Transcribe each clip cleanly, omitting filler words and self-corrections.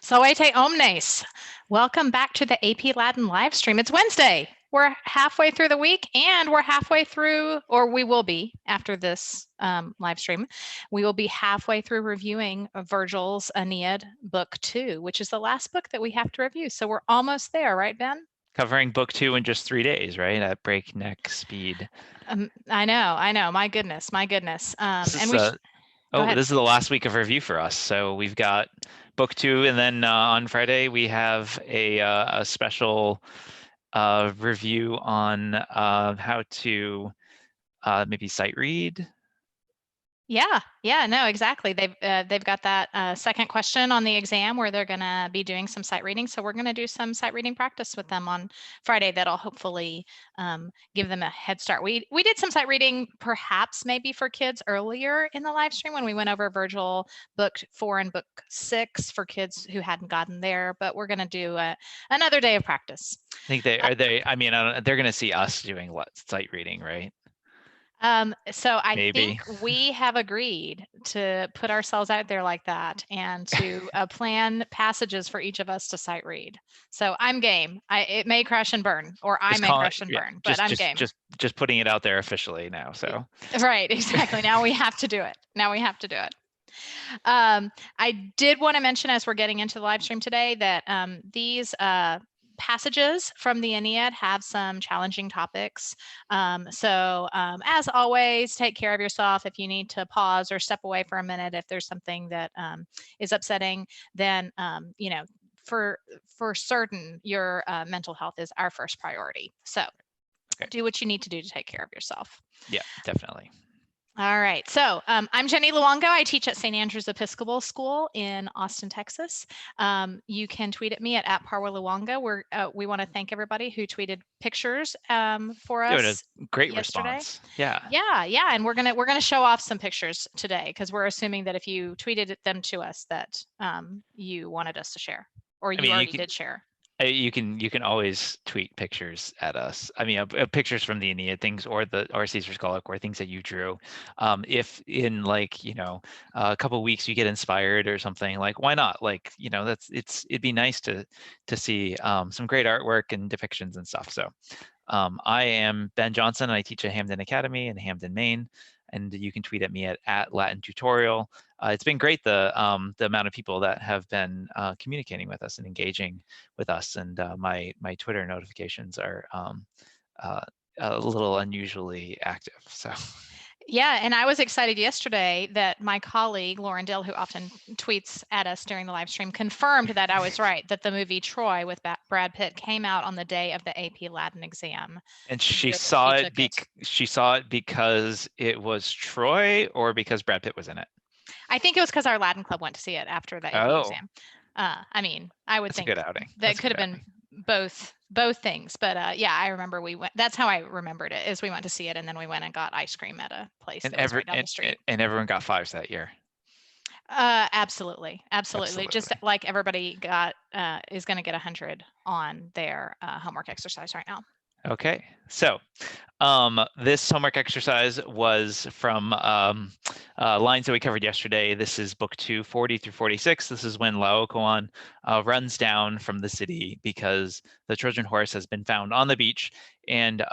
Salete omnes. Welcome back to the AP Latin live stream. It's Wednesday. We're halfway through the week and we're halfway through, or we will be after this live stream, we will be halfway through reviewing Virgil's Aeneid book 2, which is the last book that we have to review. So we're almost there, right, Ben? Covering book 2 in just 3 days, right? At breakneck speed. I know. My goodness. And we Go ahead. This is the last week of review for us. So we've got book 2, and then on Friday we have a special review on how to maybe sight read. Yeah, no, exactly. They've got that second question on the exam where they're going to be doing some sight reading. So we're going to do some sight reading practice with them on Friday. That'll hopefully give them a head start. We did some sight reading, perhaps maybe for kids earlier in the live stream when we went over Virgil book 4 and book 6 for kids who hadn't gotten there. But we're going to do another day of practice. I think they are. I mean, they're going to see us doing sight reading, right? So I Maybe. think we have agreed to put ourselves out there like that and to plan passages for each of us to sight read. So I'm game. It may crash and burn, or I may crash and burn, but I'm game. Just putting it out there officially now. So right, exactly. Now we have to do it. I did want to mention as we're getting into the live stream today that these passages from the Aeneid have some challenging topics. As always, take care of yourself. If you need to pause or step away for a minute, if there's something that is upsetting, then for certain, your mental health is our first priority. So do what you need to do to take care of yourself. Yeah, definitely. All right, so I'm Jenny Luongo. I teach at St. Andrew's Episcopal School in Austin, Texas. You can tweet at me at Parwa Luongo. We want to thank everybody who tweeted pictures for us. Great yesterday. Response. Yeah, and we're gonna show off some pictures today because we're assuming that if you tweeted them to us that you wanted us to share, or you already did share. You can always tweet pictures at us. I mean, pictures from the Aeneid things or Caesar's Gaulic or things that you drew. If in a couple of weeks you get inspired or something, like why not? It'd be nice to see some great artwork and depictions and stuff. So I am Ben Johnson. I teach at Hamden Academy in Hamden, Maine. And you can tweet at me at Latin Tutorial. It's been great the amount of people that have been communicating with us and engaging with us, and my Twitter notifications are a little unusually active. So. Yeah, and I was excited yesterday that my colleague, Lauren Dill, who often tweets at us during the live stream, confirmed that I was right, that the movie Troy with Brad Pitt came out on the day of the AP Latin exam. And she saw it because it was Troy, or because Brad Pitt was in it? I think it was because our Latin club went to see it after the AP exam. I mean, I would think a good outing. That could have been both things, but I remember we went. That's how I remembered it. Is we went to see it, and then we went and got ice cream at a place that was right down the street. And everyone got 5s that year. Absolutely. Just like everybody is going to get 100 on their homework exercise right now. Okay, so this homework exercise was from lines that we covered yesterday. This is book 2, 40 through 46. This is when Laocoon runs down from the city because the Trojan horse has been found on the beach, and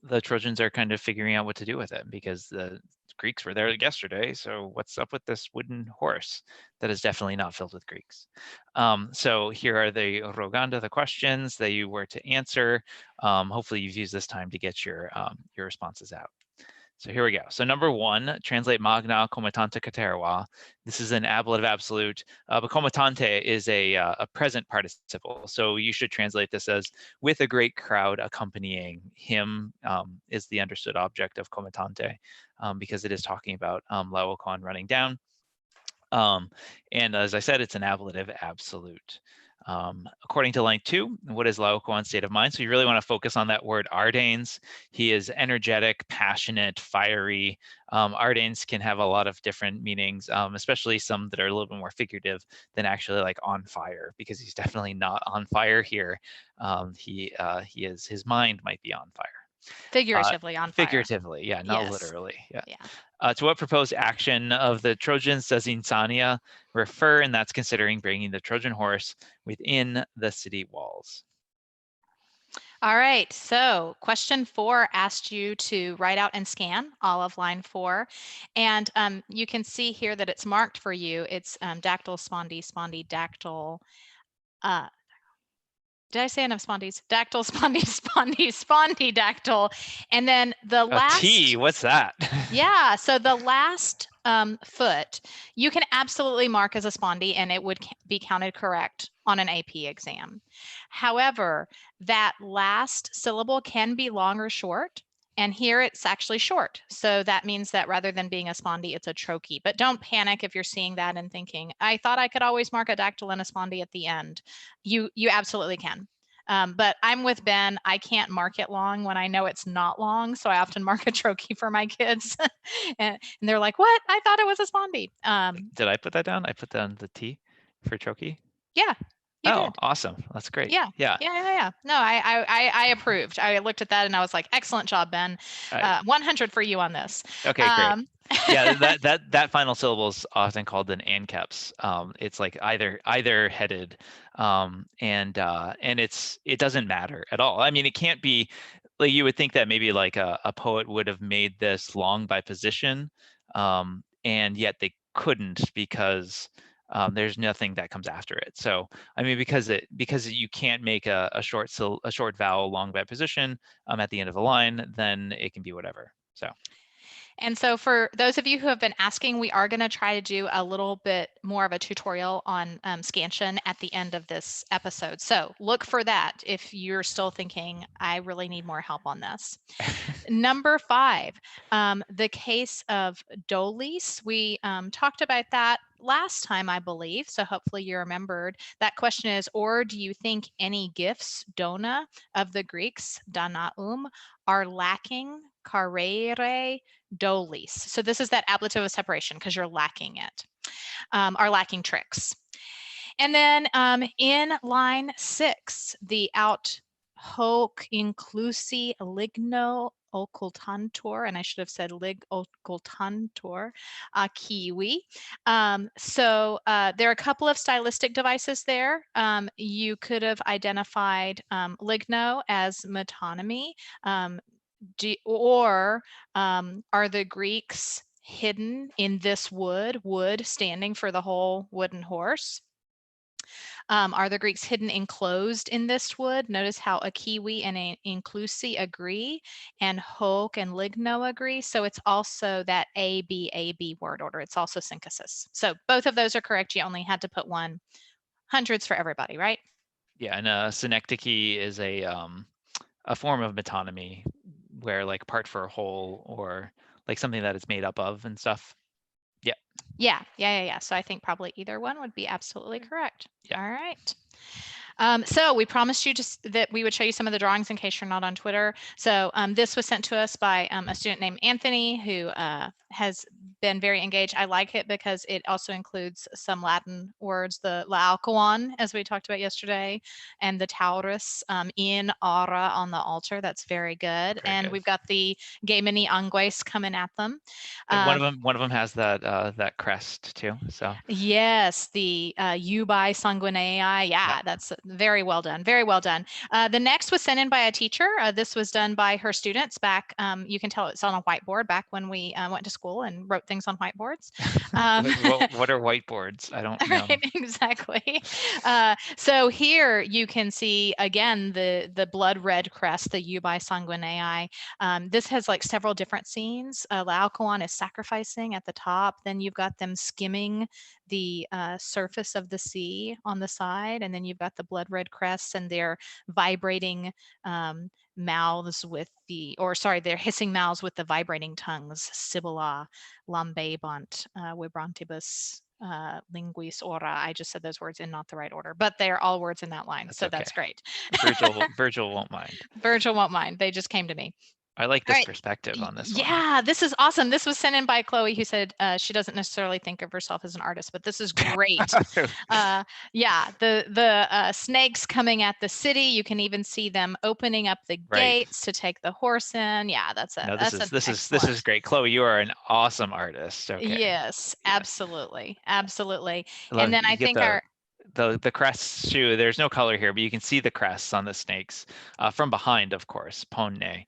the Trojans are kind of figuring out what to do with it because the Greeks were there yesterday. So what's up with this wooden horse that is definitely not filled with Greeks? So here are the Roganda, the questions that you were to answer. Hopefully you've used this time to get your responses out. So here we go. So number 1, translate magna comitante caterva. This is an ablative absolute, but comitante is a present participle. So you should translate this as with a great crowd accompanying him is the understood object of comitante, because it is talking about Laocoon running down. And as I said, it's an ablative absolute. According to line 2, what is Laocoon's state of mind? So you really want to focus on that word ardanes. He is energetic, passionate, fiery. Ardanes can have a lot of different meanings, especially some that are a little bit more figurative than actually like on fire, because he's definitely not on fire here. His mind might be on fire. Figuratively on fire. Figuratively, yeah, not Yes. literally. Yeah. Yeah. To what proposed action of the Trojans does Insania refer? And that's considering bringing the Trojan horse within the city walls. All right, so question 4 asked you to write out and scan all of line 4. And you can see here that it's marked for you. It's dactyl, spondy, spondy, dactyl. Did I say enough spondies? Dactyl, spondy, spondy, spondy, dactyl. And then the last. T, what's that? Yeah, so the last foot, you can absolutely mark as a spondy and it would be counted correct on an AP exam. However, that last syllable can be long or short, and here it's actually short. So that means that rather than being a spondy, it's a trochee. But don't panic if you're seeing that and thinking, I thought I could always mark a dactyl and a spondy at the end. You absolutely can. But I'm with Ben. I can't mark it long when I know it's not long. So I often mark a trochee for my kids. and they're like, what? I thought it was a spondy. Did I put that down? I put down the T for trochee? Yeah, you Oh, did. awesome. That's great. Yeah. Yeah. Yeah. No, I approved. I looked at that and I was like, excellent job, Ben. 100 for you on this. Okay, great. Yeah, that final syllable is often called an anceps. It's like either headed, and it doesn't matter at all. I mean, it can't be like you would think that maybe like a poet would have made this long by position, and yet they couldn't because there's nothing that comes after it. So I mean, because you can't make a short vowel long by position at the end of the line, then it can be whatever. So. And so for those of you who have been asking, we are going to try to do a little bit more of a tutorial on scansion at the end of this episode. So look for that if you're still thinking, I really need more help on this. Number 5, the case of Dolis. We talked about that last time, I believe, so hopefully you remembered. That question is, or do you think any gifts, dona, of the Greeks, danaum, are lacking, carere, dolis? So this is that ablative of separation because you're lacking it, are lacking tricks. And then in line 6, the out hoc inclusi ligno occultantur, and I should have said lig occultantur, kiwi. So there are a couple of stylistic devices there. You could have identified ligno as metonymy, or are the Greeks hidden in this wood standing for the whole wooden horse? Are the Greeks hidden enclosed in this wood? Notice how a kiwi and an inclusi agree, and hoc and ligno agree. So it's also that A, B word order. It's also synthesis. So both of those are correct. You only had to put one. Hundreds for everybody, right? Yeah, and synecdoche is a form of metonymy where like part for a whole or like something that it's made up of and stuff. Yeah. Yeah. So I think probably either one would be absolutely correct. Yeah. All right. So we promised you that we would show you some of the drawings in case you're not on Twitter. So this was sent to us by a student named Anthony who has been very engaged. I like it because it also includes some Latin words, the laocoon, as we talked about yesterday, and the taurus in aura on the altar. That's very good. And we've got the Gemini angues coming at them. And one of them has that crest too. So yes, the ubi sanguinei. Yeah, that's very well done. Very well done. The next was sent in by a teacher. This was done by her students back. You can tell it's on a whiteboard back when we went to school and wrote things on whiteboards. What are whiteboards? I don't know. Right, exactly. So here you can see again the blood red crest, the ubi sanguinei. This has like several different scenes. Laocoon is sacrificing at the top. Then you've got them skimming the surface of the sea on the side, and then you've got the blood red crests and their vibrating mouths with their hissing mouths with the vibrating tongues. Sibylla, lambebant, vibrantibus, linguis ora. I just said those words in not the right order, but they're all words in that line. That's okay. That's great. Virgil won't mind. Virgil won't mind. They just came to me. I like All this right. perspective on this one. Yeah, this is awesome. This was sent in by Chloe, who said she doesn't necessarily think of herself as an artist, but this is great. Yeah, the snakes coming at the city. You can even see them opening up the Right. gates to take the horse in. Yeah, that's No, an this excellent. is great. Chloe, you are an awesome artist. Okay. Yes, Yes. absolutely, absolutely. And Look, then I you get think our the crests too. There's no color here, but you can see the crests on the snakes from behind, of course, Ponne,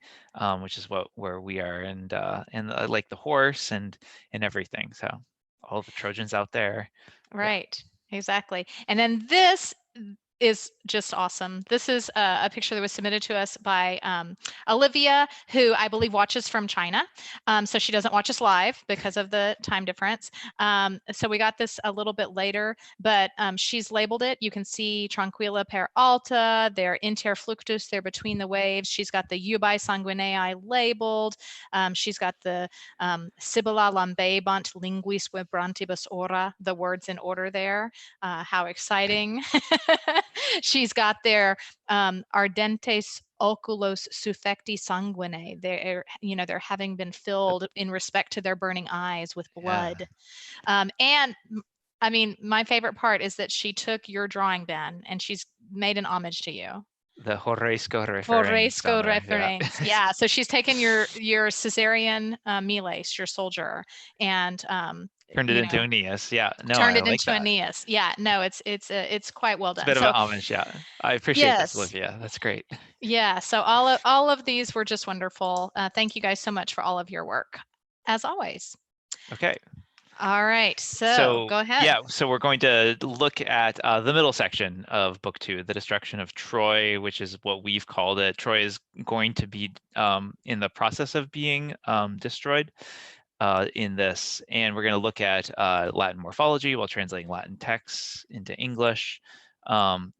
which is where we are, and like the horse and everything. So all the Trojans out there. Yeah. right, exactly. And then this is just awesome. This is a picture that was submitted to us by Olivia, who I believe watches from China. So she doesn't watch us live because of the time difference. So we got this a little bit later, but she's labeled it. You can see Tranquilla per alta, they're inter fluctus, they're between the waves. She's got the Ubi sanguinei labeled. She's got the Sibylla lambebant linguis vibrantibus ora, the words in order there. How exciting. She's got their ardentes oculos suffecti sanguine. They're having been filled in respect to their burning eyes with blood. Yeah. And I mean, my favorite part is that she took your drawing, Ben, and she's made an homage to you. The Horresco reference on Horresco there. Yeah. reference. Yeah. So she's taken your Caesarean miles, your soldier, and Turned it into Aeneas. Yeah. No, turned I it like into that. Aeneas. Yeah, no, it's quite well It's a done. bit of an So homage. Yeah. I appreciate this, yes, Olivia. That's great. yeah. So all of these were just wonderful. Thank you guys so much for all of your work, as always. Okay. All right, so So go ahead. yeah, so we're going to look at the middle section of book 2, the destruction of Troy, which is what we've called it. Troy is going to be in the process of being destroyed in this, and we're going to look at Latin morphology while translating Latin texts into English.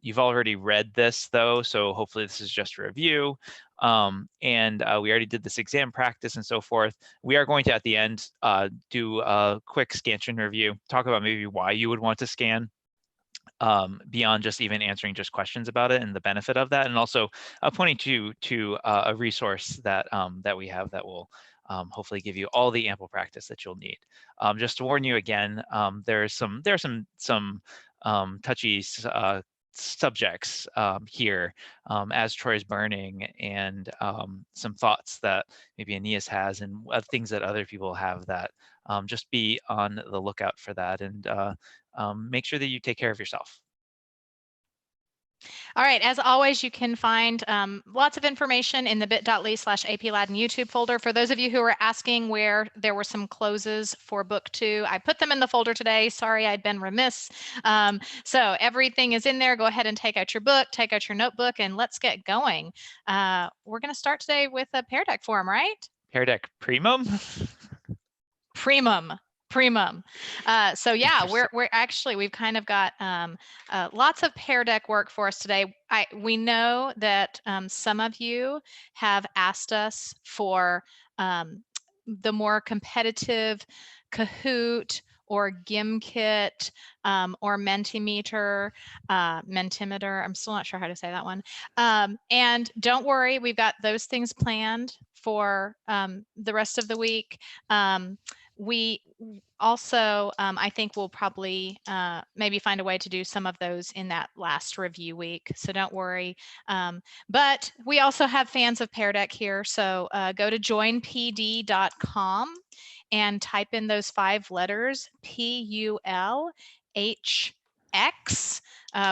You've already read this though, so hopefully this is just a review. And we already did this exam practice and so forth. We are going to, at the end, do a quick scansion review, talk about maybe why you would want to scan beyond just even answering just questions about it and the benefit of that, and also pointing to a resource that that we have that will hopefully give you all the ample practice that you'll need. Just to warn you again, there are some touchy subjects here as Troy's burning, and some thoughts that maybe Aeneas has, and things that other people have, that just be on the lookout for that, and make sure that you take care of yourself. All right, as always, you can find lots of information in the bit.ly/APLatin YouTube folder. For those of you who are asking where there were some closes for book 2, I put them in the folder today. Sorry, I'd been remiss. So everything is in there. Go ahead and take out your book, take out your notebook, and let's get going. We're going to start today with a Pear Deck form, right? Pear Deck Primum? Primum. So yeah, we're actually, we've kind of got lots of Pear Deck work for us today. We know that some of you have asked us for the more competitive Kahoot or Gimkit or Mentimeter, Mentimeter. I'm still not sure how to say that one. And don't worry, we've got those things planned for the rest of the week. We also, I think we'll probably maybe find a way to do some of those in that last review week. So don't worry. But we also have fans of Pear Deck here. So go to joinpd.com and type in those 5 letters, PULHX.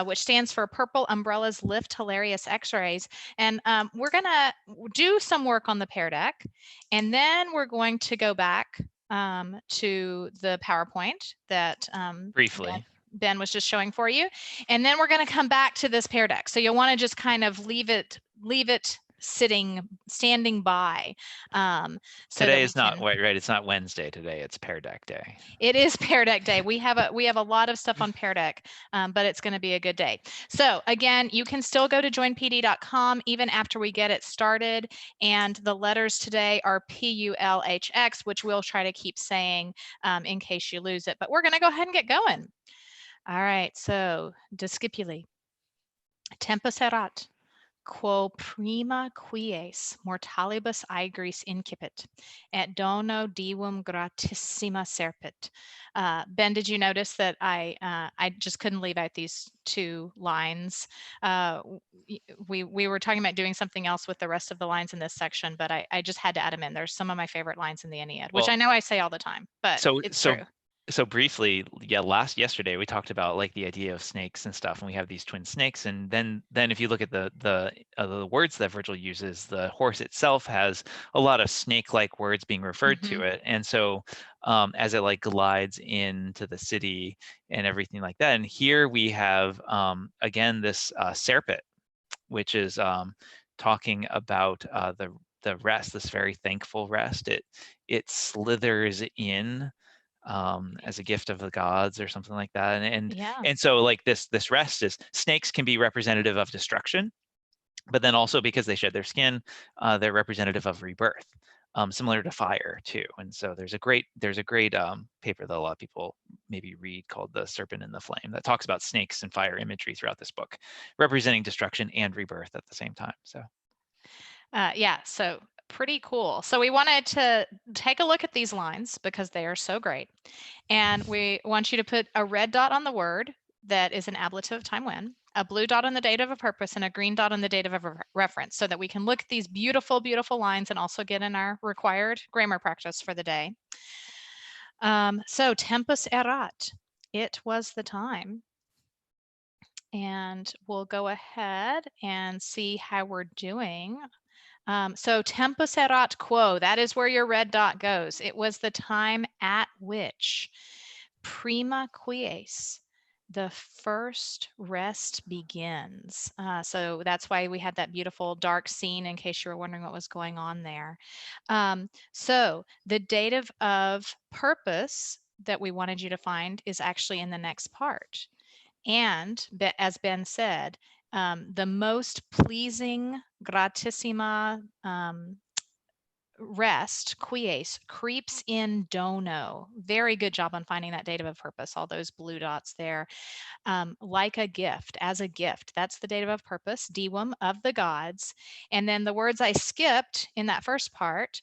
Which stands for Purple Umbrellas Lift Hilarious X-Rays. And we're going to do some work on the Pear Deck, and then we're going to go back to the PowerPoint that Briefly. Ben was just showing for you. And then we're going to come back to this Pear Deck. So you'll want to just kind of leave it standing by. So today is not right. It's not Wednesday today. It's Pear Deck Day. It is Pear Deck Day. We have a lot of stuff on Pear Deck, but it's going to be a good day. So again, you can still go to joinpd.com even after we get it started. And the letters today are PULHX, which we'll try to keep saying in case you lose it. But we're going to go ahead and get going. All right. So discipuli, tempus erat, quo prima quies mortalibus aegris incipit, et dono divum gratissima serpit. Ben, did you notice that I just couldn't leave out these two lines? We were talking about doing something else with the rest of the lines in this section, but I just had to add them in. There's some of my favorite lines in the Aeneid, which Well, I know I say all the time, but so it's so true. so briefly, yeah, yesterday we talked about like the idea of snakes and stuff, and we have these twin snakes, and then if you look at the words that Virgil uses, the horse itself has a lot of snake-like words being referred to Mhm. it, and so as it like glides into the city and everything like that, and here we have again this serpent, which is talking about the rest, this very thankful rest. It slithers in as a gift of the gods or something like that. Yeah. And so like this rest is, snakes can be representative of destruction, but then also because they shed their skin, they're representative of rebirth, similar to fire too. And so there's a great paper that a lot of people maybe read called "The Serpent and the Flame" that talks about snakes and fire imagery throughout this book, representing destruction and rebirth at the same time. So Yeah, so pretty cool. So we wanted to take a look at these lines because they are so great. And we want you to put a red dot on the word that is an ablative of time when, a blue dot on the date of a purpose, and a green dot on the date of a reference so that we can look at these beautiful, beautiful lines and also get in our required grammar practice for the day. So tempus erat, it was the time. And we'll go ahead and see how we're doing. So tempus erat quo, that is where your red dot goes. It was the time at which prima quies, the first rest begins. So that's why we had that beautiful dark scene in case you were wondering what was going on there. So the dative of purpose that we wanted you to find is actually in the next part. And as Ben said, the most pleasing gratissima rest, quies, creeps in dono. Very good job on finding that dative of purpose, all those blue dots there. Like a gift, as a gift. That's the dative of purpose, divum, of the gods. And then the words I skipped in that first part,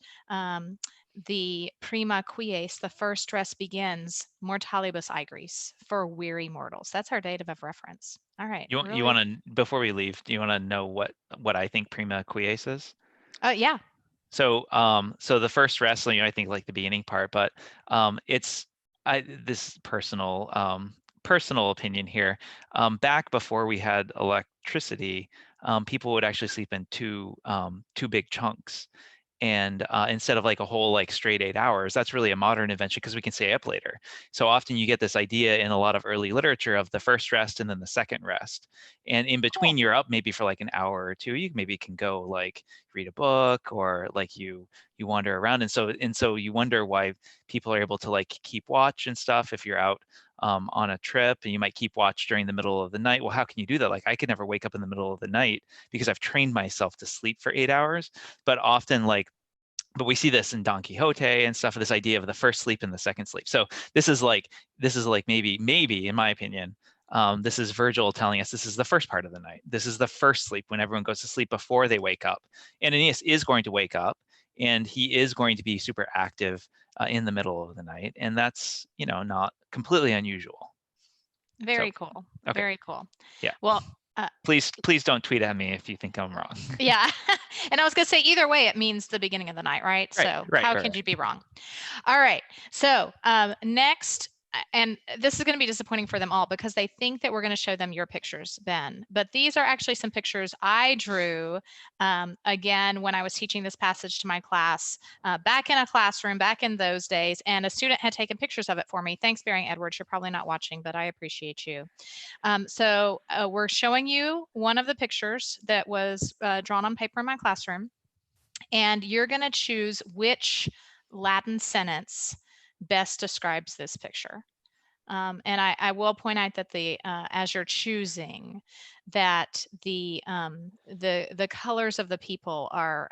the prima quies, the first rest begins, mortalibus aegris, for weary mortals. That's our dative of reference. All right, you really? want to, before we leave, do you want to know what I think prima quies is? Yeah. So the first wrestling, I think like the beginning part, but it's this personal opinion here. Back before we had electricity, people would actually sleep in two big chunks. And instead of like a whole like straight 8 hours, that's really a modern invention because we can stay up later. So often you get this idea in a lot of early literature of the first rest and then the second rest. And in Cool. between, you're up maybe for like an hour or two. You maybe can go like read a book or like you wander around. And so you wonder why people are able to like keep watch and stuff if you're out on a trip, and you might keep watch during the middle of the night. Well, how can you do that? Like I could never wake up in the middle of the night because I've trained myself to sleep for 8 hours. But often but we see this in Don Quixote and stuff, this idea of the first sleep and the second sleep. So this is like maybe in my opinion, this is Virgil telling us this is the first part of the night. This is the first sleep when everyone goes to sleep before they wake up. And Aeneas is going to wake up, and he is going to be super active in the middle of the night, and that's not completely unusual. So Very cool. okay, Very cool. yeah, Well, please don't tweet at me if you think I'm wrong. yeah. And I was going to say, either way, it means the beginning of the night, right? Right, So right, how right, can you right. be wrong? All right. So next, and this is going to be disappointing for them all because they think that we're going to show them your pictures, Ben. But these are actually some pictures I drew again when I was teaching this passage to my class back in a classroom back in those days. And a student had taken pictures of it for me. Thanks, Bearing Edwards. You're probably not watching, but I appreciate you. So we're showing you one of the pictures that was drawn on paper in my classroom, and you're going to choose which Latin sentence best describes this picture. And I will point out that as you're choosing, that the colors of the people are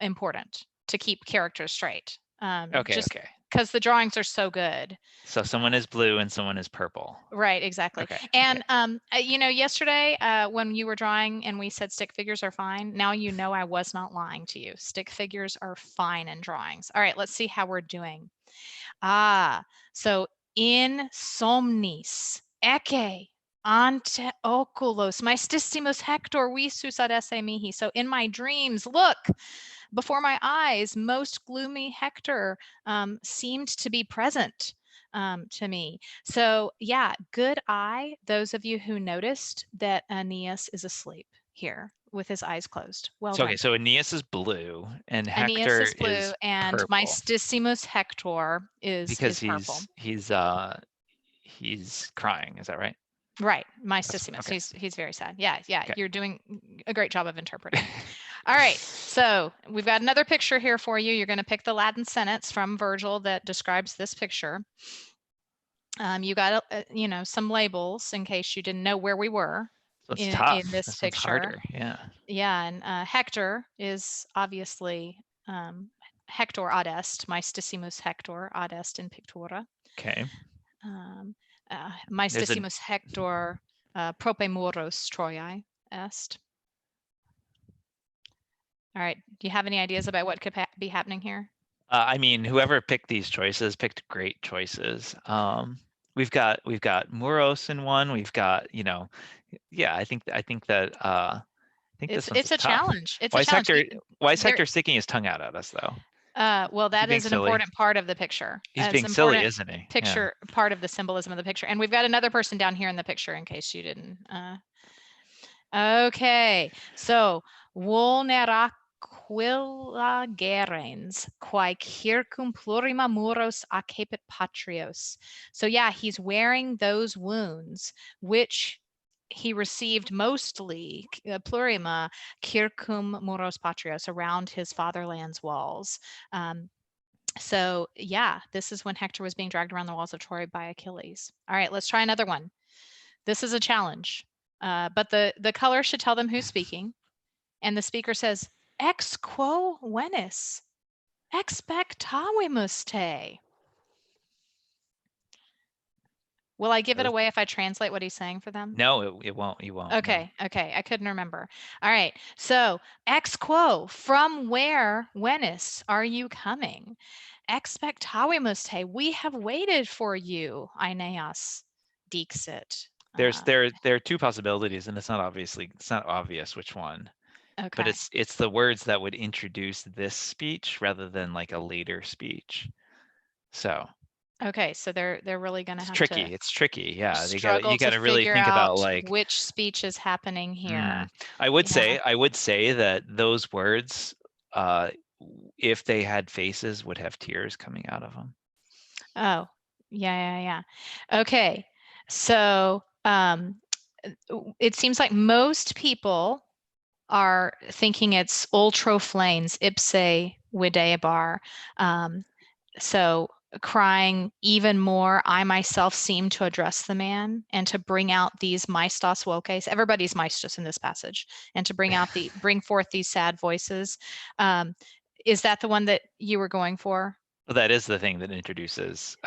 important to keep characters straight. Okay, Just okay. because the drawings are so good. So someone is blue and someone is purple. Right, exactly. Okay. And you know, yesterday when you were drawing and we said stick figures are fine, now you know I was not lying to you. Stick figures are fine in drawings. All right, let's see how we're doing. So in somnis ecce ante oculos maestissimus Hector visus ad esse mihi. So in my dreams, look, before my eyes, most gloomy Hector seemed to be present to me. So yeah, good eye. Those of you who noticed that Aeneas is asleep here with his eyes closed. Well So, done. okay, so Aeneas is blue and Aeneas Hector is blue is and purple Maestissimus Hector because is purple. he's crying. Is that right? Right, That's Maestissimus. okay. He's very sad. Yeah, yeah. Okay. You're doing a great job of interpreting. All right, so we've got another picture here for you. You're going to pick the Latin sentence from Virgil that describes this picture. You got you know, some labels in case you didn't know where we were So it's in tough. this This one's picture. harder. Yeah. Yeah, and Hector is obviously Hector ad est, Maestissimus Hector ad est in pictura. Okay. There's a Maestissimus Hector prope muros Troiae est. All right, do you have any ideas about what could be happening here? I mean, whoever picked these choices picked great choices. We've got Muros in one. We've got, you know, yeah. I think that I think this one's It's a tough. challenge. It's Why a is challenge. Hector sticking his tongue out at us though? Well, Is he that being is an silly? important part of the picture. He's It's being an silly, important isn't he? Yeah. picture, part of the symbolism of the picture. And we've got another person down here in the picture in case you didn't. Okay, so vulneraquilla gerens, quae circum plurima muros accepit patrios. So yeah, he's wearing those wounds, which he received mostly plurima circum muros patrios, around his fatherland's walls. So yeah, this is when Hector was being dragged around the walls of Troy by Achilles. All right, let's try another one. This is a challenge, but the color should tell them who's speaking. And the speaker says, ex quo venis, expectavimus te. Will I give it away if I translate what he's saying for them? No, it won't. You won't. Okay, okay. I couldn't remember. All right. So, ex quo, from where, Venice, are you coming? Expectavimus te, we have waited for you, Aeneas, dixit. There are two possibilities, and it's not obvious which one. But Okay. it's the words that would introduce this speech rather than like a later speech. So Okay, so they're really going to it's have tricky. to It's tricky. Yeah, struggle you to gotta really figure think about out like which speech is happening here. I would Yeah. say that those words, if they had faces, would have tears coming out of them. Oh, yeah. Okay, so it seems like most people are thinking it's ultra flames ipse videbar. So crying even more, I myself seem to address the man and to bring out these maestas voces. Everybody's maestas in this passage, and to bring forth these sad voices. Is that the one that you were going for? Well, that is the thing that introduces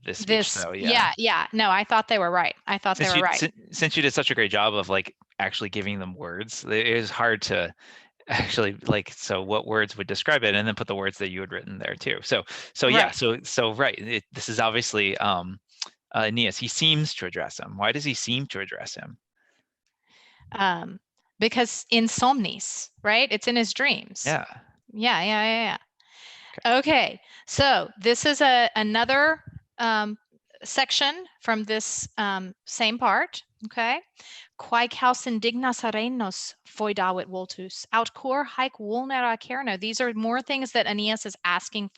this speech. So Yeah. No, I thought they were right. I thought they were right. Since you did such a great job of like actually giving them words, it is hard to actually like, so what words would describe it, and then put the words that you had written there too. So yeah, so right, this is obviously Aeneas. He seems to address him. Why does he seem to address him? Because in somnis, right? It's in his dreams. Yeah. Okay, so this is another section from this same part. Okay, quae caus indignas arenos foedavit vultus, aut cor haec vulnera cerno. These are more things that Aeneas is asking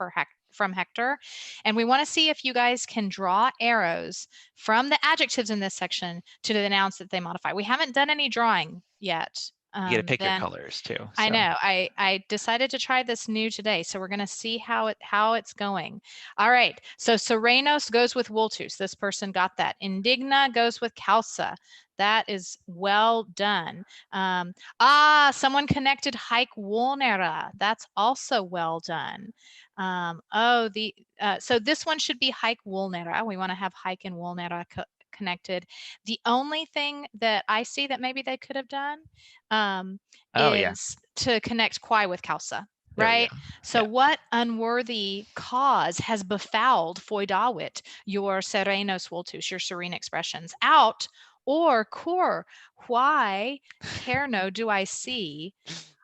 from Hector, and we want to see if you guys can draw arrows from the adjectives in this section to the nouns that they modify. We haven't done any drawing yet. You got to pick your colors too. So. I know. I decided to try this new today, so we're going to see how it's going. All right. So serenos goes with vultus. This person got that. Indigna goes with causa. That is well done. Someone connected haec vulnera. That's also well done. So this one should be hike Woolnera. We want to have hike and Woolnera connected. The only thing that I see that maybe they could have done Oh yeah, is to connect Quai with Causa, there we go. right? So what unworthy cause has befouled Foidawit, your serenos vultus, your serene expressions, out, or cur, why Kerno do I see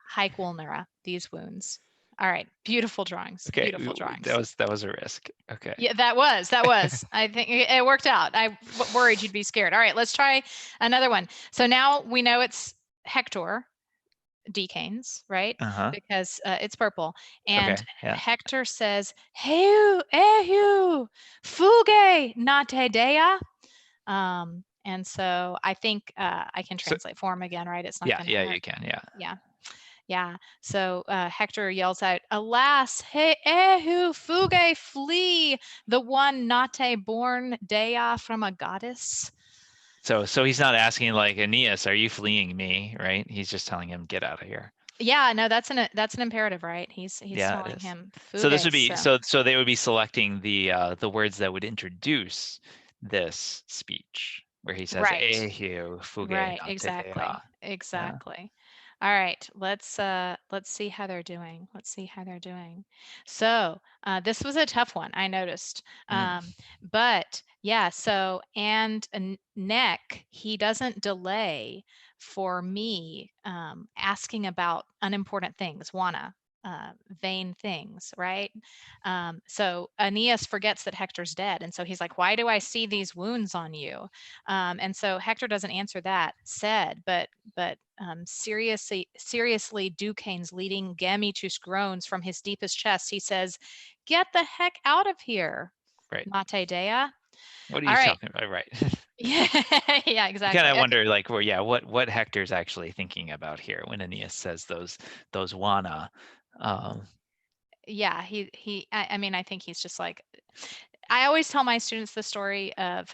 hike Woolnera, these wounds? All right, beautiful drawings, Okay, beautiful drawings. that was a risk. Okay. Yeah, that was. I think it worked out. I worried you'd be scared. All right, let's try another one. So now we know it's Hector decanes, right? Because it's purple. And Okay. Yeah. Hector says, "Heu, eheu, fuge, nate dea." And so I think I can So translate for him again, right? It's not yeah, going to yeah, hurt. you can. Yeah. Yeah. Yeah. So Hector yells out, "Alas, he eheu fuge, flee, the one nate born dea from a goddess." So he's not asking like, Aeneas, are you fleeing me? Right? He's just telling him, get out of here. Yeah, no, that's an imperative, right? He's Yeah, it telling is. him So this fuge. would be so they would be selecting the words that would introduce this speech where he says, Right. "Eheu fuge Right, nate dea." exactly. Yeah. Exactly. All right, let's see how they're doing. Let's see how they're doing. So, this was a tough one, I noticed. Mm. But yeah, so and Neck, he doesn't delay for me asking about unimportant things, wanna vain things, right? So Aeneas forgets that Hector's dead, and so he's like, "Why do I see these wounds on you?" And so Hector doesn't answer that said, but seriously, Duquesne's leading Gemitus groans from his deepest chest. He says, "Get the heck out of here, Right. Mate Dea." What are All you right. talking about? Right. Yeah, yeah, You kind exactly. of Okay. wonder, like, well, yeah, what Hector's actually thinking about here when Aeneas says those wanna. Um, Yeah, I mean, I think he's just like, I always tell my students the story of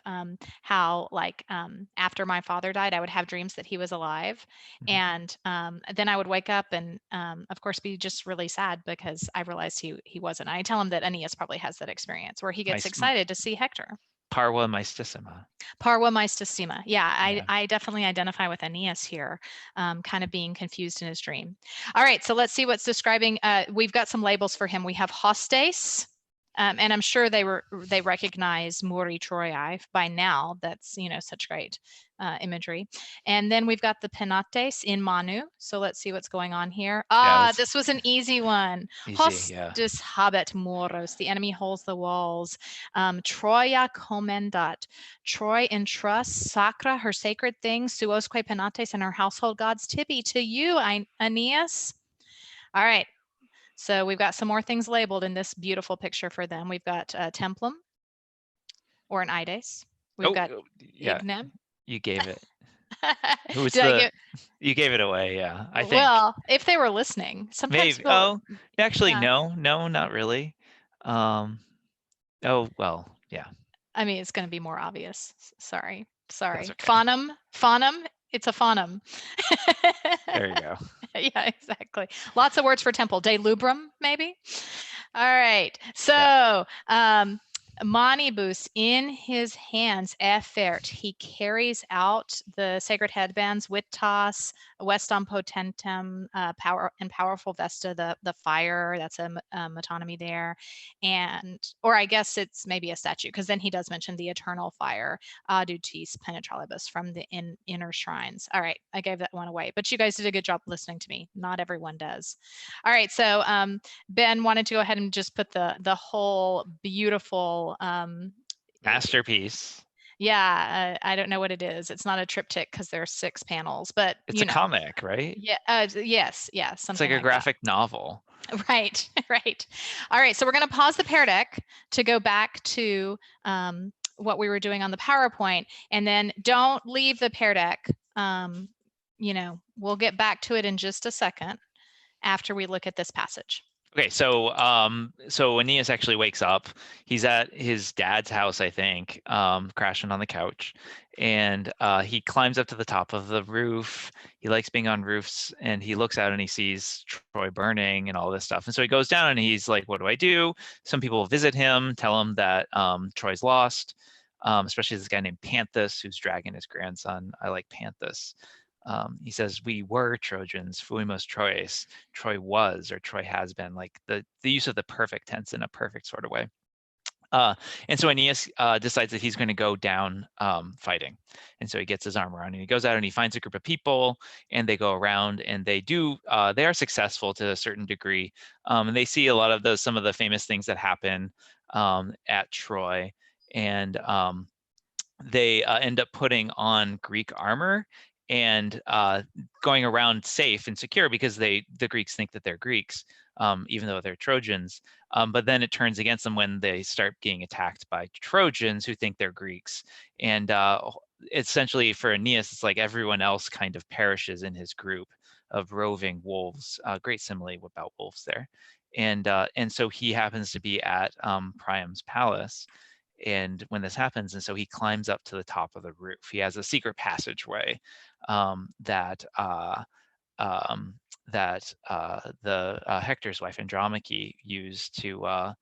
how, like, after my father died, I would have dreams that he was alive, mhm. and then I would wake up and, of course, be just really sad because I realized he wasn't. I tell him that Aeneas probably has that experience where he My gets excited to see Hector. parva maestissima. Parva maestissima. Yeah, Yeah. I definitely identify with Aeneas here, kind of being confused in his dream. All right, so let's see what's describing. We've got some labels for him. We have hostes, and I'm sure they recognize Muri Troiae by now. That's such great imagery. And then we've got the penates in Manu. So let's see what's going on here. Yeah, that's This was an easy one. easy. Yeah. Hostis habet moros. The enemy holds the walls. Troia commendat. Troy entrusts Sacra, her sacred things, suosque penates, and her household gods. Tibi, to you, Aeneas. All right. So we've got some more things labeled in this beautiful picture for them. We've got templum or an ides. We've got Yeah. ignem. You gave it. Who's Did I the? give? You gave it away. Yeah, I think Well, if they were listening, sometimes maybe. people. Oh, actually, Yeah. no, not really. Um. Oh well, yeah, I mean, it's going to be more obvious. Sorry. that's Sorry. okay. Phonum. It's a phonum. There you go. Yeah, exactly. Lots of words for temple. De lubrum, maybe. All right. Yeah. So, Monibus in his hands, effert, he carries out the sacred headbands, Vittas, Westam Potentem, power and powerful Vesta, the fire. That's a metonymy there, or I guess it's maybe a statue because then he does mention the eternal fire, Adutis penetralibus from the inner shrines. All right, I gave that one away, but you guys did a good job listening to me. Not everyone does. All right, so Ben wanted to go ahead and just put the whole beautiful Masterpiece. yeah, I don't know what it is. It's not a triptych because there are 6 panels, but It's a comic, right? yeah, yes, yeah, It's like something a like that. graphic novel. Right, right. All right, so we're going to pause the Pear Deck to go back to what we were doing on the PowerPoint, and then don't leave the Pear Deck. We'll get back to it in just a second after we look at this passage. Okay, so Aeneas actually wakes up. He's at his dad's house, I think, crashing on the couch, and he climbs up to the top of the roof. He likes being on roofs, and he looks out and he sees Troy burning and all this stuff. And so he goes down and he's like, "What do I do?" Some people visit him, tell him that Troy's lost, especially this guy named Panthus who's dragging his grandson. I like Panthus. He says, "We were Trojans, fuimos Troyes." Troy was or Troy has been, like the use of the perfect tense in a perfect sort of way. And so Aeneas decides that he's going to go down fighting. And so he gets his armor on and he goes out and he finds a group of people and they go around and they are successful to a certain degree. And they see a lot of some of the famous things that happen at Troy. And they end up putting on Greek armor and going around safe and secure because the Greeks think that they're Greeks, even though they're Trojans. But then it turns against them when they start being attacked by Trojans who think they're Greeks. And essentially for Aeneas, it's like everyone else kind of perishes in his group of roving wolves. Great simile about wolves there. And so he happens to be at Priam's palace and when this happens, and so he climbs up to the top of the roof. He has a secret passageway that Hector's wife Andromache used to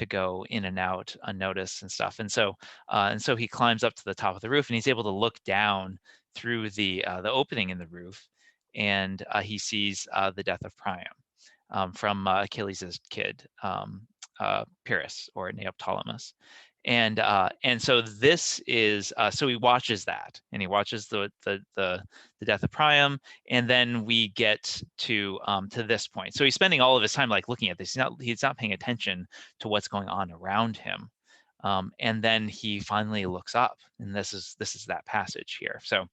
go in and out unnoticed and stuff. And so he climbs up to the top of the roof, and he's able to look down through the opening in the roof, and he sees the death of Priam from Achilles' kid, Pyrrhus or Neoptolemus. And so this is so he watches that and he watches the death of Priam, and then we get to this point. So he's spending all of his time like looking at this. He's not paying attention to what's going on around him. And then he finally looks up, and this is that passage here. So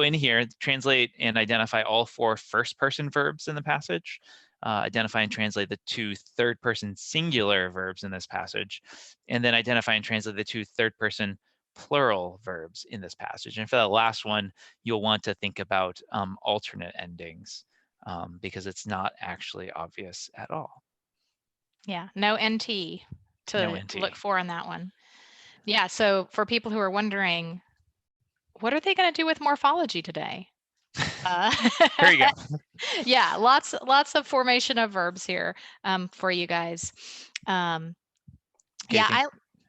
in here, translate and identify all 4 first-person verbs in the passage. Identify and translate the 2 third-person singular verbs in this passage, and then identify and translate the 2 third-person plural verbs in this passage. And for that last one, you'll want to think about alternate endings because it's not actually obvious at all. Yeah, no NT to No NT. look for in that one. Yeah, so for people who are wondering, what are they going to do with morphology today? Here you go. Yeah, lots of formation of verbs here for you guys. Yeah,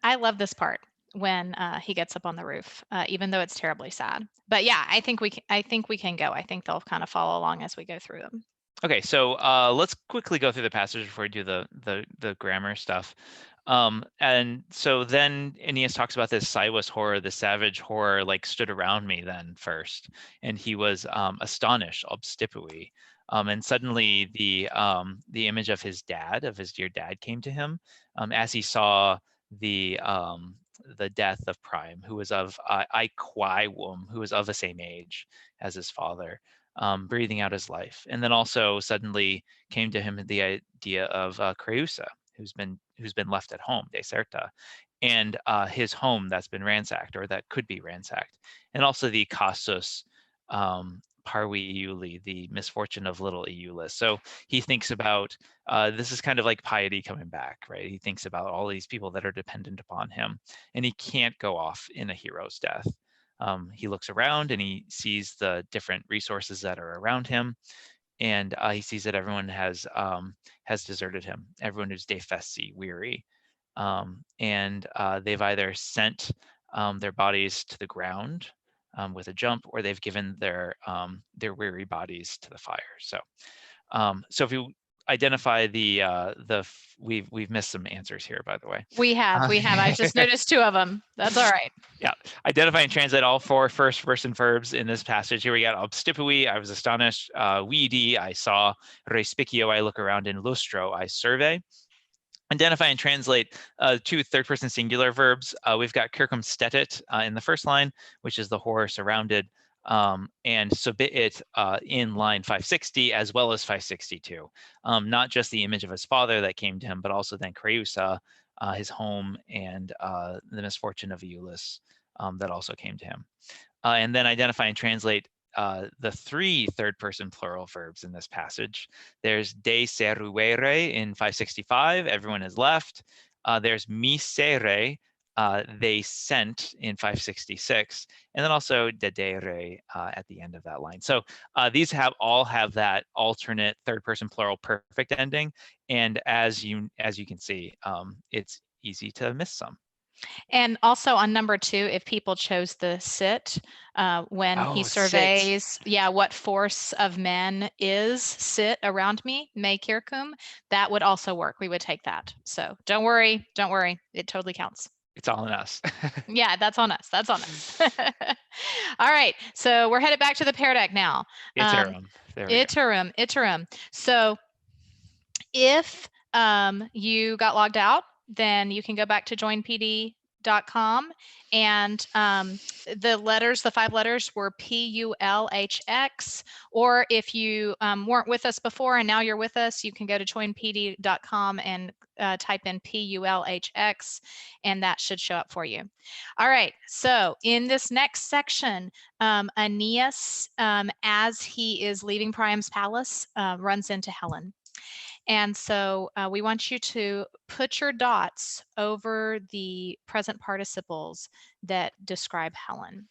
I love this part when he gets up on the roof, even though it's terribly sad. But yeah, I think we can go. I think they'll kind of follow along as we go through them. Okay, so let's quickly go through the passage before we do the grammar stuff. And so then Aeneas talks about this Siwas horror, the savage horror, like stood around me then first, and he was astonished, obstipui. And suddenly the image of his dad, of his dear dad, came to him as he saw the death of Priam, who was of Iquaiwum, who was of the same age as his father. Breathing out his life, and then also suddenly came to him the idea of Creusa, who's been left at home, deserta, and his home that's been ransacked or that could be ransacked, and also the casus parvi Iuli, the misfortune of little Iulus. So he thinks about this is kind of like piety coming back, right? He thinks about all these people that are dependent upon him, and he can't go off in a hero's death. He looks around and he sees the different resources that are around him, and he sees that everyone has deserted him. Everyone is defesti, weary, and they've either sent their bodies to the ground with a jump, or they've given their weary bodies to the fire. So if you identify we've missed some answers here, by the way. We have. I just noticed 2 of them. That's all right. Yeah, identify and translate all 4 first-person verbs in this passage. Here we got obstipui, I was astonished. Vidi, I saw. Respicio, I look around. And lustro, I survey. Identify and translate 2 third-person singular verbs. We've got circumstetit in the first line, which is the horror surrounded, and subit in line 560 as well as 562. Not just the image of his father that came to him, but also then Creusa, his home, and the misfortune of Iulus that also came to him. And then identify and translate the 3 third-person plural verbs in this passage. There's de seruere in 565, everyone has left. There's misere, they sent in 566, and then also dedere at the end of that line. So these all have that alternate third-person plural perfect ending, and as you can see, it's easy to miss some. And also on number 2, if people chose the sit, when he surveys, what force of men is sit around me, me circum, that would also work. We would take that. So don't worry, it totally counts. It's all on us. Yeah, that's on us. That's on us. All right, so we're headed back to the Pear Deck now. Iterum. There we go. Iterum. So if you got logged out, then you can go back to joinpd.com, and the 5 letters were PULHX, or if you weren't with us before and now you're with us, you can go to joinpd.com and type in PULHX, and that should show up for you. All right, so in this next section, Aeneas, as he is leaving Priam's palace, runs into Helen. And so we want you to put your dots over the present participles that describe Helen.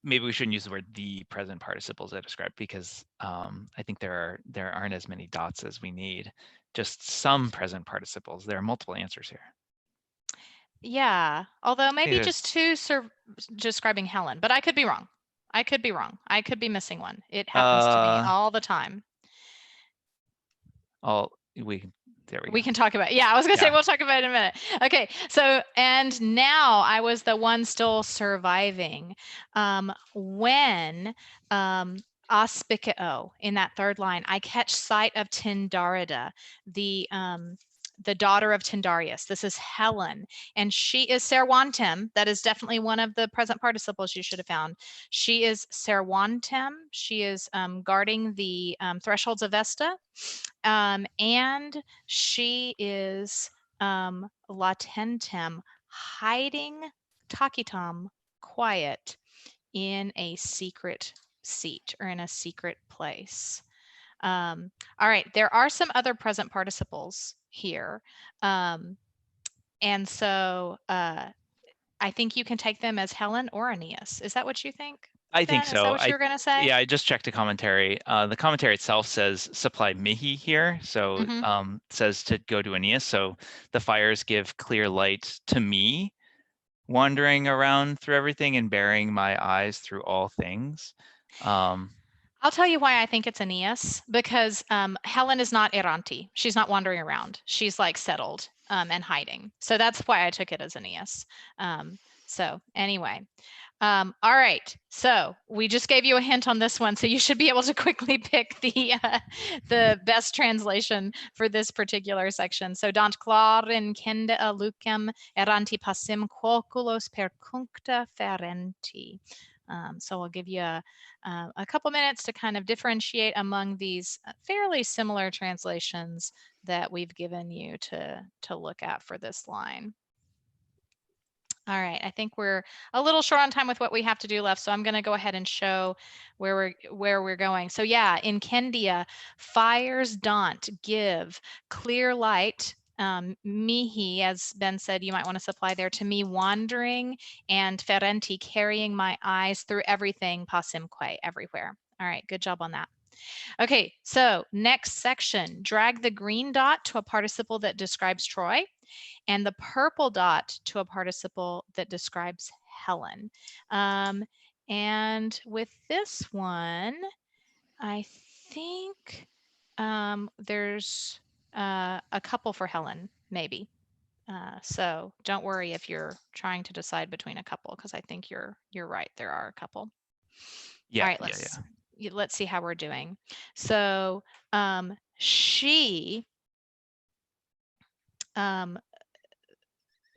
Maybe we shouldn't use the word the present participles that describe, because I think there aren't as many dots as we need. Just some present participles. There are multiple answers here. Yeah, although maybe just 2 describing Helen, but I could be wrong. I could be missing one. It happens to me all the time. We can talk about it. Yeah, I was gonna say we'll talk about it in a minute. Okay, so and now I was the one still surviving when auspicao in that third line, I catch sight of Tyndarida, the daughter of Tyndareus. This is Helen, and she is servantem. That is definitely one of the present participles you should have found. She is servantem. She is guarding the thresholds of Vesta, and she is latentem, hiding tacitam, quiet, in a secret seat or in a secret place. All right, there are some other present participles here. And so I think you can take them as Helen or Aeneas. Is that what you think? I think so. Is that what you were going to say? Yeah, I just checked the commentary. The commentary itself says supply mihi here, so says to go to Aeneas. So the fires give clear light to me, wandering around through everything and bearing my eyes through all things. I'll tell you why I think it's Aeneas, because Helen is not erranti. She's not wandering around. She's like settled and hiding. So that's why I took it as Aeneas. So anyway. All right, so we just gave you a hint on this one, so you should be able to quickly pick the best translation for this particular section. So dant clarin kende a lucem erranti passim quoculos per cuncta ferenti. So I'll give you a couple minutes to kind of differentiate among these fairly similar translations that we've given you to look at for this line. All right, I think we're a little short on time with what we have to do left, so I'm going to go ahead and show where we're going. So yeah, in Kendia, fires don't give clear light. Mihi, as Ben said, you might want to supply there, to me wandering, and ferenti, carrying my eyes through everything, passimque, everywhere. All right, good job on that. Okay, so next section, drag the green dot to a participle that describes Troy, and the purple dot to a participle that describes Helen. And with this one, I think there's a couple for Helen, maybe. So don't worry if you're trying to decide between a couple, because I think you're right. There are a couple. Yeah. All right, let's see how we're doing. So she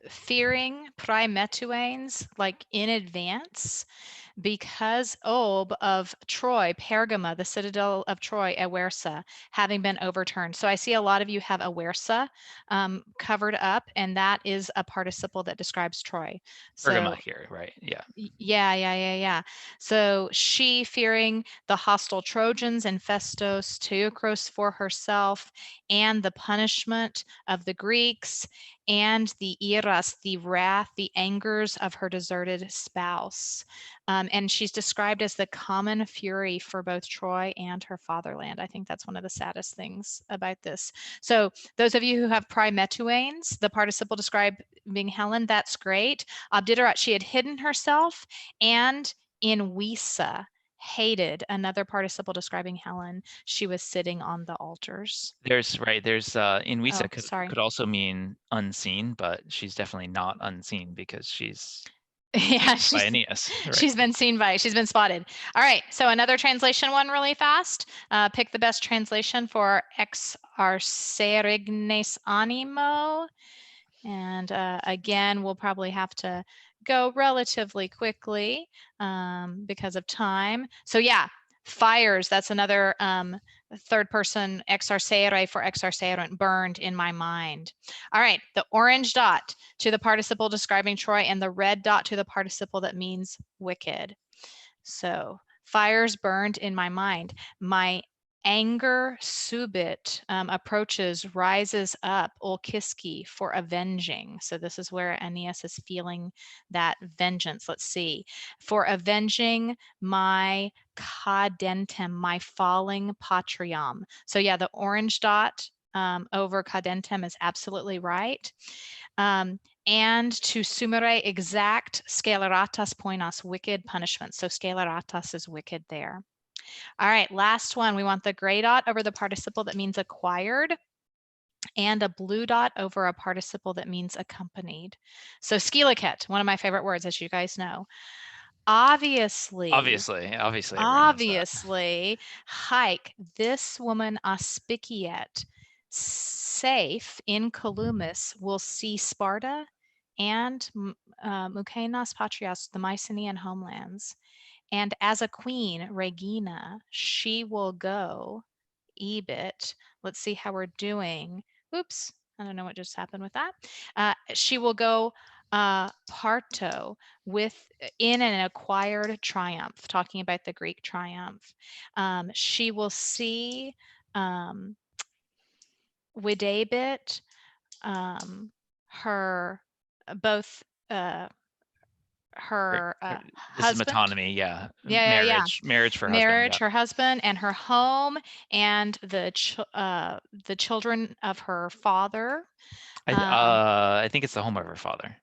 fearing Primetuanes, like in advance, because Ob of Troy, Pergama, the citadel of Troy, Awersa, having been overturned. So I see a lot of you have Awersa covered up, and that is a participle that describes Troy. Pergama So here, right? Yeah. yeah. So she, fearing the hostile Trojans and Festos, Teucros for herself, and the punishment of the Greeks, and the iras, the wrath, the angers of her deserted spouse. And she's described as the common fury for both Troy and her fatherland. I think that's one of the saddest things about this. So those of you who have primetuanes, the participle describing Helen, that's great. Abdiderat, she had hidden herself, and in Wisa, hated, another participle describing Helen, she was sitting on the altars. There's in Wisa Oh, sorry. could also mean unseen, but she's definitely not unseen because she's Yeah, by Aeneas, right? she's been spotted. All right, so another translation one really fast. Pick the best translation for ex arcerignes animo. And again, we'll probably have to go relatively quickly because of time. So yeah, fires, that's another third person exarcere for exarcerent, burned in my mind. All right, the orange dot to the participle describing Troy, and the red dot to the participle that means wicked. So fires burned in my mind. My anger subit approaches, rises up, Olkiski, for avenging. So this is where Aeneas is feeling that vengeance. Let's see. For avenging my cadentem, my falling patriam. So yeah, the orange dot over cadentem is absolutely right. And to sumere exact sceleratas poinas, wicked punishment. So sceleratas is wicked there. All right, last one. We want the gray dot over the participle that means acquired, and a blue dot over a participle that means accompanied. So skiliket, one of my favorite words, as you guys know. Obviously, everyone knows that. hike, this woman auspiciate, safe in Columis, will see Sparta and Mukenas Patrias, the Mycenaean homelands. And as a queen, Regina, she will go, EBIT. Let's see how we're doing. Oops, I don't know what just happened with that. She will go parto in an acquired triumph, talking about the Greek triumph. She will see Widabit, her both her This is husband. metonymy, yeah. Yeah. Marriage for husband, Marriage, yeah. her husband, and her home, and the children of her father. I think it's the home of her father.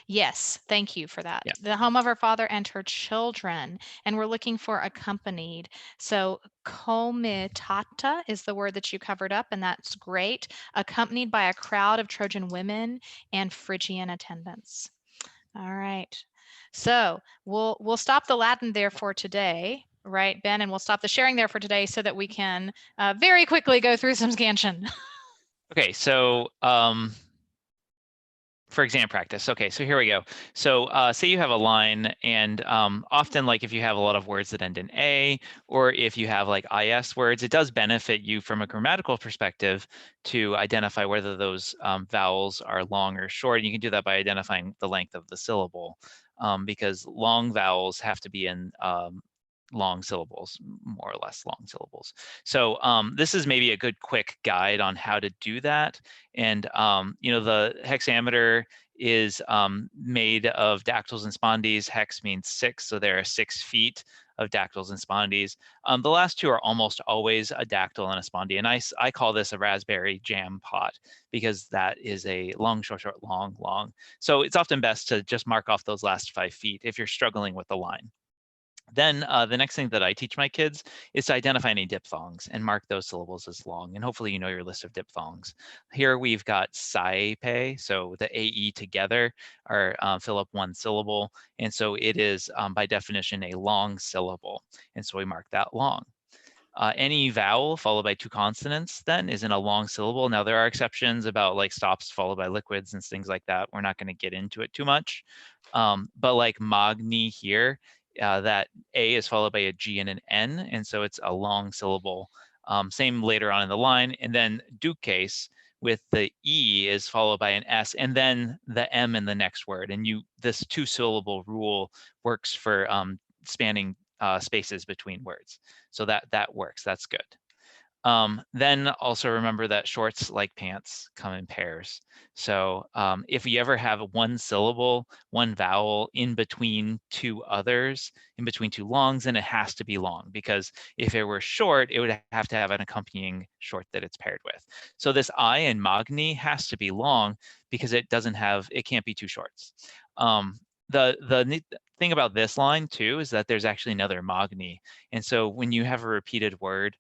Yes, thank you for that. Yeah. The home of her father and her children, and we're looking for accompanied. So komitata is the word that you covered up, and that's great. Accompanied by a crowd of Trojan women and Phrygian attendants. All right. So we'll stop the Latin there for today, right, Ben? And we'll stop the sharing there for today so that we can very quickly go through some scansion. Okay, so for exam practice. Okay, so here we go. So say you have a line, and often, like if you have a lot of words that end in A, or if you have like IS words, it does benefit you from a grammatical perspective to identify whether those vowels are long or short. And you can do that by identifying the length of the syllable, because long vowels have to be in long syllables, more or less long syllables. So this is maybe a good quick guide on how to do that. And the hexameter is made of dactyls and spondees. Hex means 6, so there are 6 feet of dactyls and spondees. The last two are almost always a dactyl and a spondee, and I call this a raspberry jam pot because that is a long, short, short, long, long. So it's often best to just mark off those last 5 feet if you're struggling with the line. Then the next thing that I teach my kids is to identify any diphthongs and mark those syllables as long. And hopefully you know your list of diphthongs. Here we've got saipe, so the AE together are fill up one syllable. And so it is by definition a long syllable. And so we mark that long. Any vowel followed by 2 consonants then is in a long syllable. Now there are exceptions about like stops followed by liquids and things like that. We're not going to get into it too much. But like magni here that A is followed by a G and an N, and so it's a long syllable. Same later on in the line. And then duques with the E is followed by an S and then the M in the next word. And this 2-syllable rule works for spanning spaces between words. So that works, that's good. Then also remember that shorts, like pants, come in pairs. So if you ever have one syllable, one vowel in between two others, in between two longs, then it has to be long, because if it were short, it would have to have an accompanying short that it's paired with. So this I in magni has to be long because it can't be two shorts. The neat thing about this line too is that there's actually another magni. And so when you have a repeated word,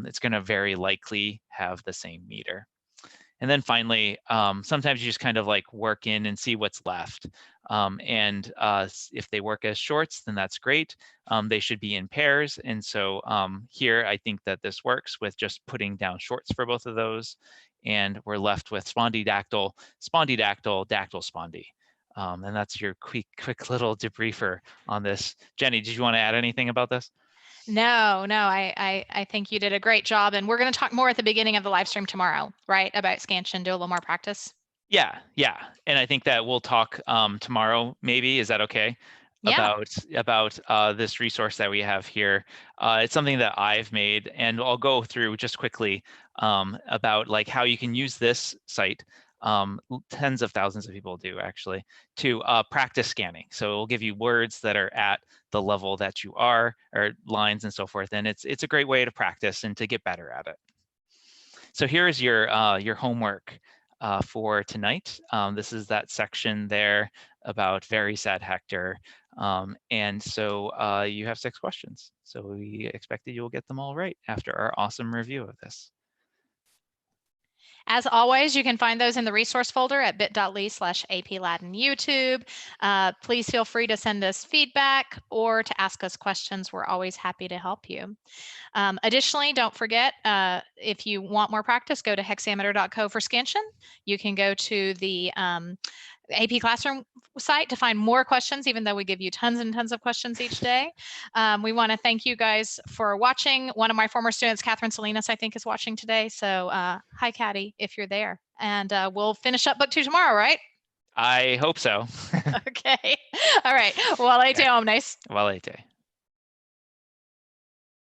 it's going to very likely have the same meter. And then finally, sometimes you just kind of like work in and see what's left. If they work as shorts, then that's great. They should be in pairs. And so here, I think that this works with just putting down shorts for both of those. And we're left with spondydactyl, spondydactyl, dactyl spondy. And that's your quick little debriefer on this. Jenny, did you want to add anything about this? No, I think you did a great job. And we're going to talk more at the beginning of the live stream tomorrow, right? About scansion, do a little more practice. Yeah. And I think that we'll talk tomorrow, maybe. Is that okay? Yeah. About this resource that we have here. It's something that I've made, and I'll go through just quickly about like how you can use this site. Tens of thousands of people do actually, to practice scanning. So it will give you words that are at the level that you are, or lines and so forth. And it's a great way to practice and to get better at it. So here is your homework for tonight. This is that section there about very sad Hector. And so you have 6 questions. So we expect that you will get them all right after our awesome review of this. As always, you can find those in the resource folder at bit.ly/AP Latin YouTube. Please feel free to send us feedback or to ask us questions. We're always happy to help you. Additionally, don't forget, if you want more practice, go to hexameter.co for scansion. You can go to the AP Classroom site to find more questions, even though we give you tons and tons of questions each day. We want to thank you guys for watching. One of my former students, Catherine Salinas, I think is watching today. So hi, Catty, if you're there. And we'll finish up book 2 tomorrow, right? I hope so. Okay. All right. Valete omnes. Valete.